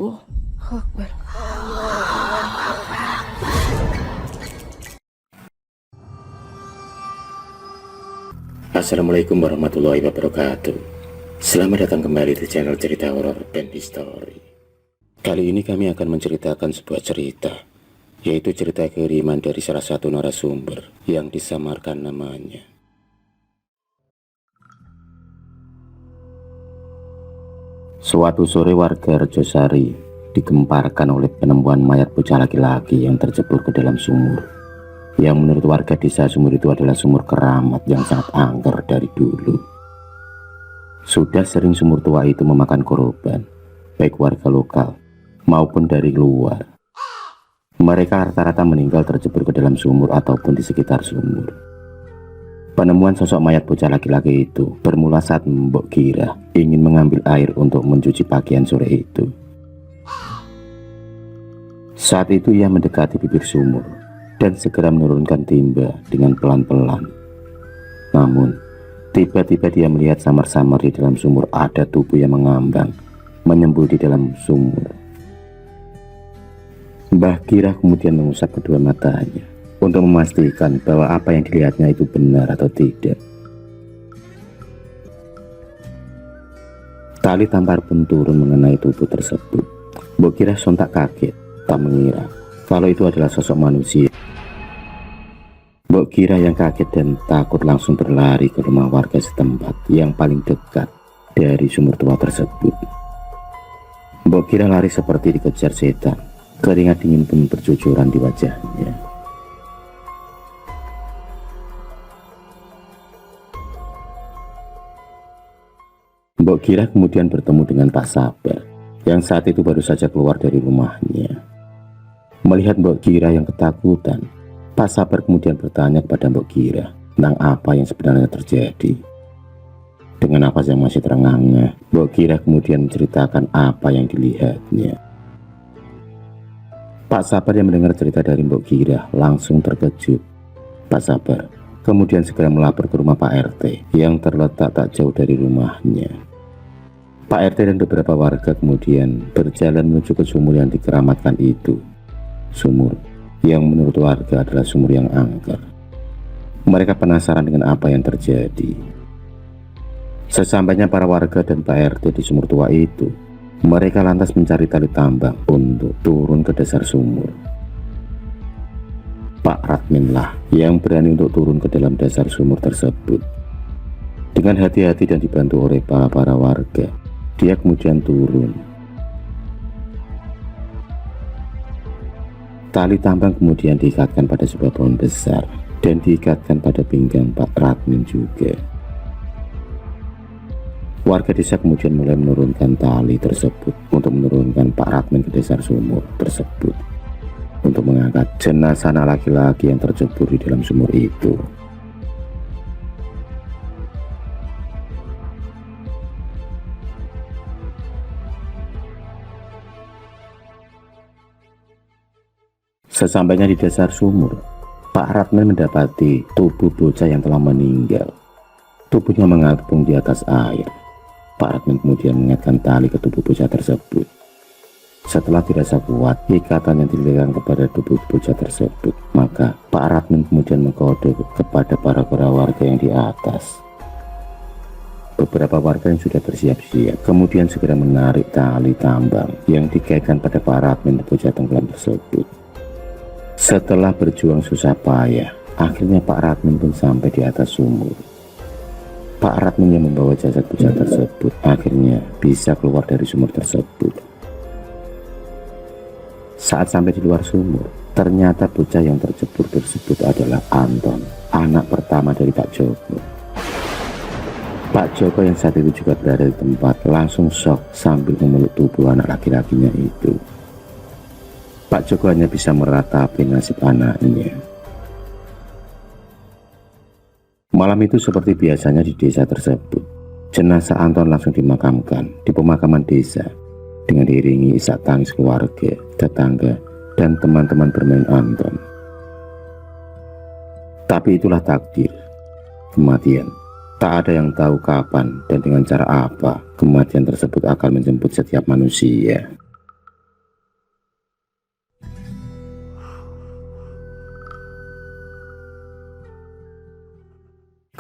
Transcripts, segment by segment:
Oh, Akbar. Assalamualaikum warahmatullahi wabarakatuh. Selamat datang kembali di channel cerita horor dan history. Kali ini kami akan menceritakan sebuah cerita, yaitu cerita kiriman dari salah satu narasumber yang disamarkan namanya. Suatu sore warga Rejosari digemparkan oleh penemuan mayat bocah laki-laki yang tercebur ke dalam sumur, yang menurut warga desa sumur itu adalah sumur keramat yang sangat angker dari dulu. Sudah sering sumur tua itu memakan korban, baik warga lokal maupun dari luar. Mereka rata-rata meninggal tercebur ke dalam sumur ataupun di sekitar sumur. Penemuan sosok mayat bocah laki-laki itu bermula saat Mbok Gira ingin mengambil air untuk mencuci pakaian sore itu. Saat itu ia mendekati bibir sumur dan segera menurunkan timba dengan pelan-pelan. Namun, tiba-tiba dia melihat samar-samar di dalam sumur ada tubuh yang mengambang, menyembul di dalam sumur. Mbah Gira kemudian mengusap kedua matanya untuk memastikan bahwa apa yang dilihatnya itu benar atau tidak. Tali tampar pun turun mengenai tubuh tersebut. Mbok Gira sontak kaget, tak mengira kalau itu adalah sosok manusia. Mbok Gira yang kaget dan takut langsung berlari ke rumah warga setempat yang paling dekat dari sumur tua tersebut. Mbok Gira lari seperti dikejar setan, keringat dingin pun bercucuran di wajahnya. Mbok Gira kemudian bertemu dengan Pak Sabar yang saat itu baru saja keluar dari rumahnya. Melihat Mbok Gira yang ketakutan, Pak Sabar kemudian bertanya kepada Mbok Gira tentang apa yang sebenarnya terjadi. Dengan napas yang masih terengah-engah, Mbok Gira kemudian menceritakan apa yang dilihatnya. Pak Sabar yang mendengar cerita dari Mbok Gira langsung terkejut. Pak Sabar kemudian segera melapor ke rumah Pak RT yang terletak tak jauh dari rumahnya. Pak RT dan beberapa warga kemudian berjalan menuju ke sumur yang dikeramatkan itu. Sumur yang menurut warga adalah sumur yang angker. Mereka penasaran dengan apa yang terjadi. Sesampainya para warga dan Pak RT di sumur tua itu, mereka lantas mencari tali tambang untuk turun ke dasar sumur. Pak Radmin lah yang berani untuk turun ke dalam dasar sumur tersebut. Dengan hati-hati dan dibantu oleh para warga, dia kemudian turun. Tali tambang kemudian diikatkan pada sebuah pohon besar dan diikatkan pada pinggang Pak Radmin juga. Warga desa kemudian mulai menurunkan tali tersebut untuk menurunkan Pak Radmin ke dasar sumur tersebut untuk mengangkat jenazah anak laki-laki yang tercebur di dalam sumur itu. Sesampainya di dasar sumur, Pak Radmin mendapati tubuh bocah yang telah meninggal. Tubuhnya mengapung di atas air. Pak Radmin kemudian mengaitkan tali ke tubuh bocah tersebut. Setelah dirasa kuat ikatan yang diberikan kepada tubuh bocah tersebut, maka Pak Radmin kemudian mengkode kepada para warga yang di atas. Beberapa warga yang sudah bersiap-siap kemudian segera menarik tali tambang yang dikaitkan pada Pak Radmin bocah tenggelam tersebut. Setelah berjuang susah payah, akhirnya Pak Radmin pun sampai di atas sumur. Pak Radmin yang membawa jasad bocah tersebut akhirnya bisa keluar dari sumur tersebut. Saat sampai di luar sumur, ternyata bocah yang tercebur tersebut adalah Anton, anak pertama dari Pak Joko. Pak Joko yang saat itu juga berada di tempat langsung shock sambil memeluk tubuh anak laki-lakinya itu. Pak Joko hanya bisa meratapi nasib anaknya. Malam itu seperti biasanya di desa tersebut, jenazah Anton langsung dimakamkan di pemakaman desa dengan diiringi isak tangis keluarga, tetangga, dan teman-teman bermain Anton. Tapi itulah takdir, kematian. Tak ada yang tahu kapan dan dengan cara apa kematian tersebut akan menjemput setiap manusia.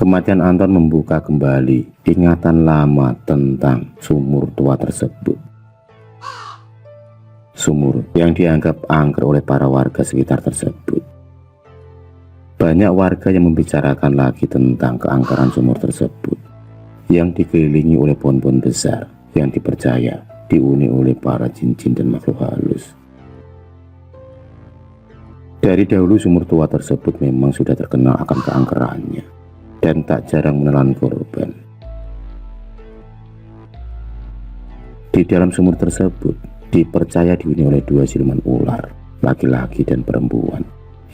Kematian Anton membuka kembali ingatan lama tentang sumur tua tersebut. Sumur yang dianggap angker oleh para warga sekitar tersebut. Banyak warga yang membicarakan lagi tentang keangkeran sumur tersebut, yang dikelilingi oleh pohon-pohon besar yang dipercaya dihuni oleh para jin-jin dan makhluk halus. Dari dahulu sumur tua tersebut memang sudah terkenal akan keangkerannya dan tak jarang menelan korban. Di dalam sumur tersebut dipercaya dihuni oleh dua siluman ular, laki-laki dan perempuan,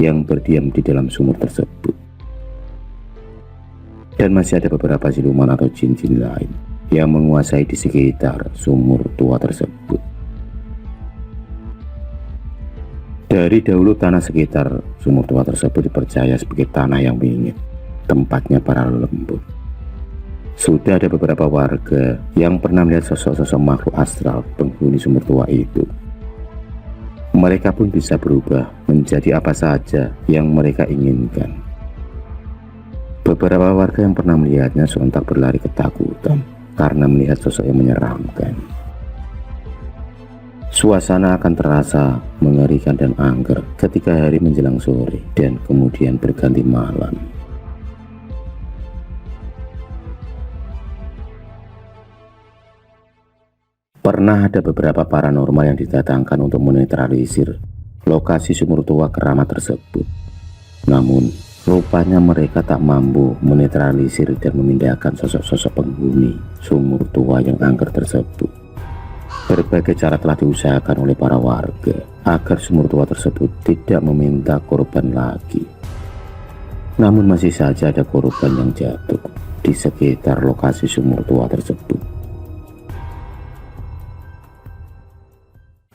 yang berdiam di dalam sumur tersebut. Dan masih ada beberapa siluman atau jin-jin lain yang menguasai di sekitar sumur tua tersebut. Dari dahulu tanah sekitar sumur tua tersebut dipercaya sebagai tanah yang bingit, tempatnya para lembut. Sudah ada beberapa warga yang pernah melihat sosok-sosok makhluk astral penghuni sumur tua itu. Mereka pun bisa berubah menjadi apa saja yang mereka inginkan. Beberapa warga yang pernah melihatnya sontak berlari ketakutan karena melihat sosok yang menyeramkan. Suasana akan terasa mengerikan dan angker ketika hari menjelang sore dan kemudian berganti malam. Pernah ada beberapa paranormal yang didatangkan untuk menetralisir lokasi sumur tua keramat tersebut. Namun, rupanya mereka tak mampu menetralisir dan memindahkan sosok-sosok penghuni sumur tua yang angker tersebut. Berbagai cara telah diusahakan oleh para warga agar sumur tua tersebut tidak meminta korban lagi. Namun masih saja ada korban yang jatuh di sekitar lokasi sumur tua tersebut.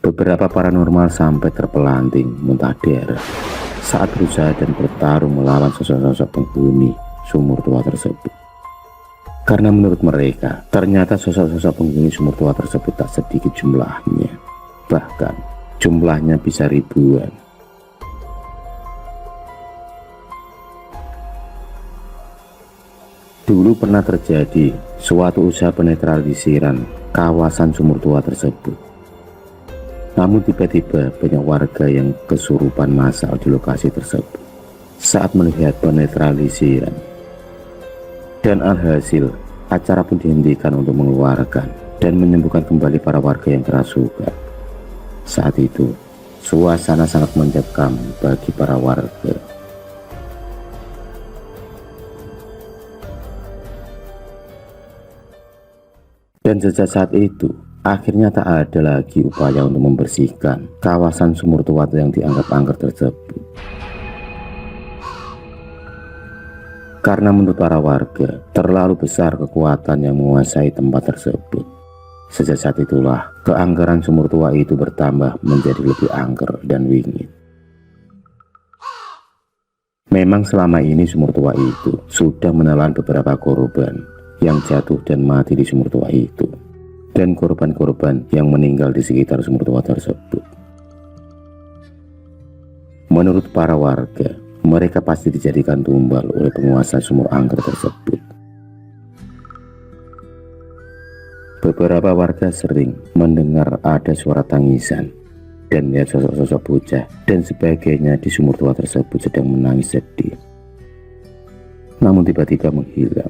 Beberapa paranormal sampai terpelanting muntah darah saat berusaha dan bertarung melawan sosok-sosok penghuni sumur tua tersebut. Karena menurut mereka, ternyata sosok-sosok penghuni sumur tua tersebut tak sedikit jumlahnya. Bahkan, jumlahnya bisa ribuan. Dulu pernah terjadi suatu usaha penetralisiran kawasan sumur tua tersebut. Namun tiba-tiba banyak warga yang kesurupan massal di lokasi tersebut saat melihat penetralisiran. Dan alhasil, acara pun dihentikan untuk mengeluarkan dan menyembuhkan kembali para warga yang kerasukan. Saat itu, suasana sangat mencekam bagi para warga. Dan sejak saat itu, akhirnya tak ada lagi upaya untuk membersihkan kawasan sumur tua yang dianggap angker tersebut. Karena menurut para warga, terlalu besar kekuatan yang menguasai tempat tersebut. Sejak saat itulah, keangkeran sumur tua itu bertambah menjadi lebih angker dan wingit. Memang selama ini sumur tua itu sudah menelan beberapa korban yang jatuh dan mati di sumur tua itu, dan korban-korban yang meninggal di sekitar sumur tua tersebut. Menurut para warga, mereka pasti dijadikan tumbal oleh penguasa sumur angker tersebut. Beberapa warga sering mendengar ada suara tangisan dan melihat sosok-sosok bocah dan sebagainya di sumur tua tersebut sedang menangis sedih. Namun tiba-tiba menghilang.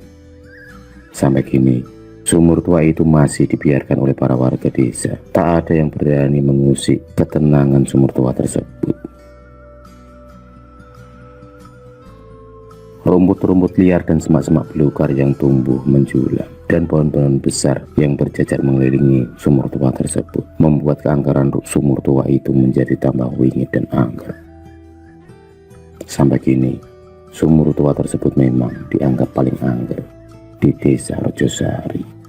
Sampai kini, sumur tua itu masih dibiarkan oleh para warga desa. Tak ada yang berani mengusik ketenangan sumur tua tersebut. Rumput-rumput liar dan semak-semak belukar yang tumbuh menjulang dan pohon-pohon besar yang berjajar mengelilingi sumur tua tersebut membuat keangkeran sumur tua itu menjadi tambah wingit dan angker. Sampai kini, sumur tua tersebut memang dianggap paling angker di desa Rojosari.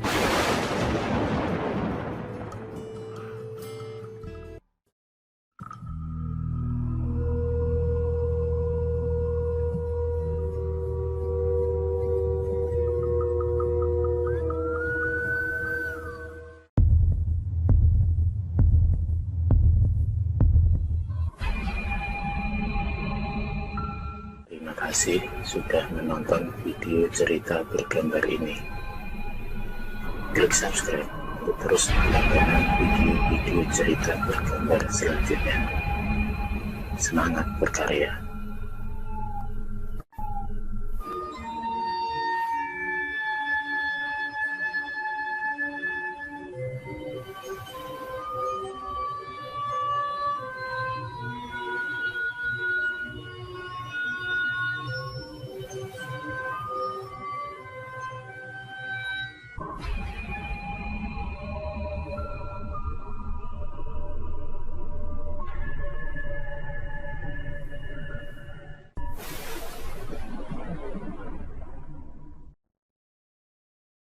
Terima kasih. kasih sudah menonton video cerita bergambar ini. Klik subscribe untuk terus mendapatkan video-video cerita bergambar selanjutnya. Semangat berkarya.